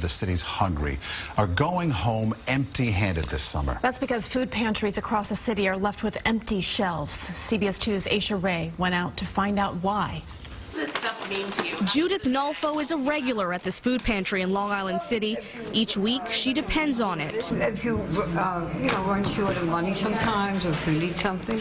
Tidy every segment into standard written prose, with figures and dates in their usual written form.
The city's hungry are going home empty-handed this summer. That's because food pantries across the city are left with empty shelves. CBS 2's Esha went out to find out why. This stuff mean to you? Judith Nolfo is a regular at this food pantry in Long Island City. Each week, she depends on it. If you, run short of money sometimes, or if you need something,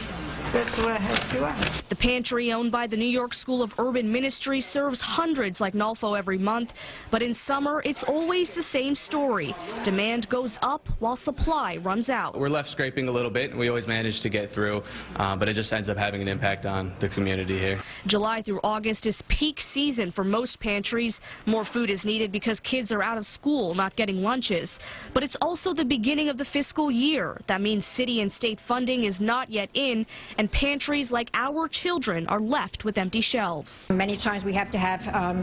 that's what helps you out. The pantry, owned by the New York School of Urban Ministry, serves hundreds like Nolfo every month. But in summer, it's always the same story. Demand goes up while supply runs out. We're left scraping a little bit. We always manage to get through, but it just ends up having an impact on the community here. July through August is peak season for most pantries. More food is needed because kids are out of school, not getting lunches. But it's also the beginning of the fiscal year. That means city and state funding is not yet in, and pantries like our children are left with empty shelves. Many times we have to have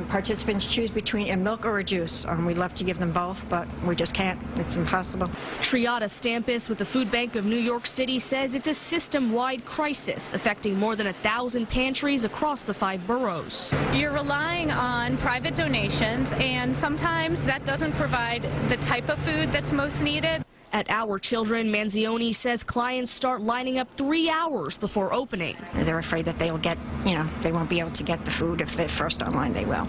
participants choose between a milk or a juice. We'd love to give them both, but we just can't. It's impossible. Triata Stampis with the Food Bank of New York City says it's a system-wide crisis affecting more than 1,000 pantries across the 5 boroughs. You're relying on private donations, and sometimes that doesn't provide the type of food that's most needed. At Our Children, Manzioni says clients start lining up 3 hours before opening. They're afraid that they'll get, they won't be able to get the food. If they're first online, they will.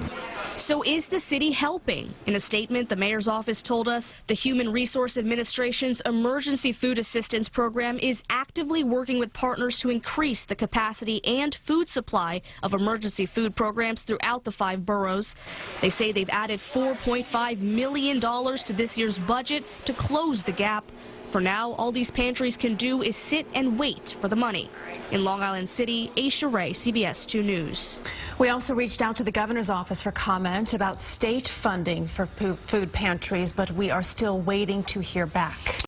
So is the city helping? In a statement, the mayor's office told us the Human Resource Administration's Emergency Food Assistance Program is actively working with partners to increase the capacity and food supply of emergency food programs throughout the 5 boroughs. They say they've added $4.5 million to this year's budget to close the gap. For now, all these pantries can do is sit and wait for the money. In Long Island City, Esha, CBS 2 News. We also reached out to the governor's office for comment about state funding for food pantries, but we are still waiting to hear back.